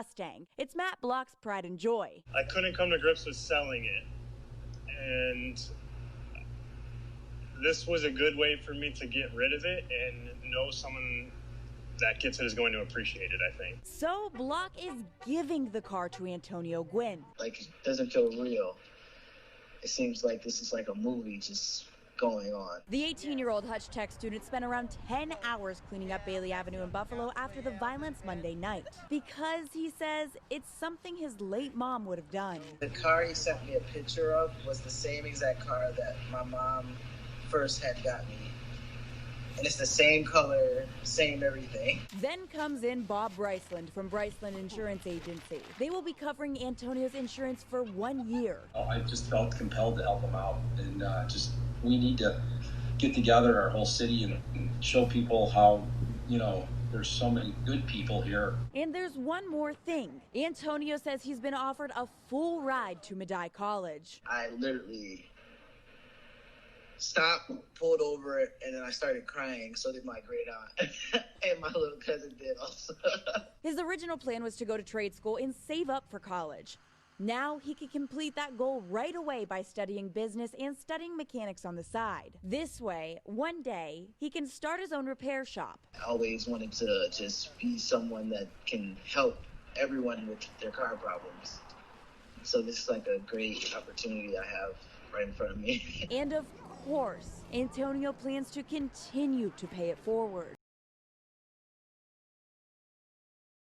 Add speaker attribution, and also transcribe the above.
Speaker 1: Mustang. It's Matt Block's pride and joy.
Speaker 2: I couldn't come to grips with selling it, and this was a good way for me to get rid of it and know someone that gets it is going to appreciate it, I think.
Speaker 1: So Block is giving the car to Antonio Gwynn.
Speaker 3: Like, it doesn't feel real. It seems like this is like a movie just going on.
Speaker 1: The 18-year-old Hutch Tech student spent around 10 hours cleaning up Bailey Avenue in Buffalo after the violence Monday night, because he says it's something his late mom would have done.
Speaker 3: The car he sent me a picture of was the same exact car that my mom first had got me. And it's the same color, same everything.
Speaker 1: Then comes in Bob Briceland from Briceland Insurance Agency. They will be covering Antonio's insurance for 1 year.
Speaker 4: I just felt compelled to help him out, and we need to get together, our whole city, and show people how, there's so many good people here.
Speaker 1: And there's one more thing. Antonio says he's been offered a full ride to Medaille College.
Speaker 3: I literally stopped, pulled over, and then I started crying. So did my great aunt, and my little cousin did also.
Speaker 1: His original plan was to go to trade school and save up for college. Now he can complete that goal right away by studying business and studying mechanics on the side. This way, one day, he can start his own repair shop.
Speaker 3: I always wanted to just be someone that can help everyone with their car problems. So this is like a great opportunity I have right in front of me.
Speaker 1: And of course, Antonio plans to continue to pay it forward.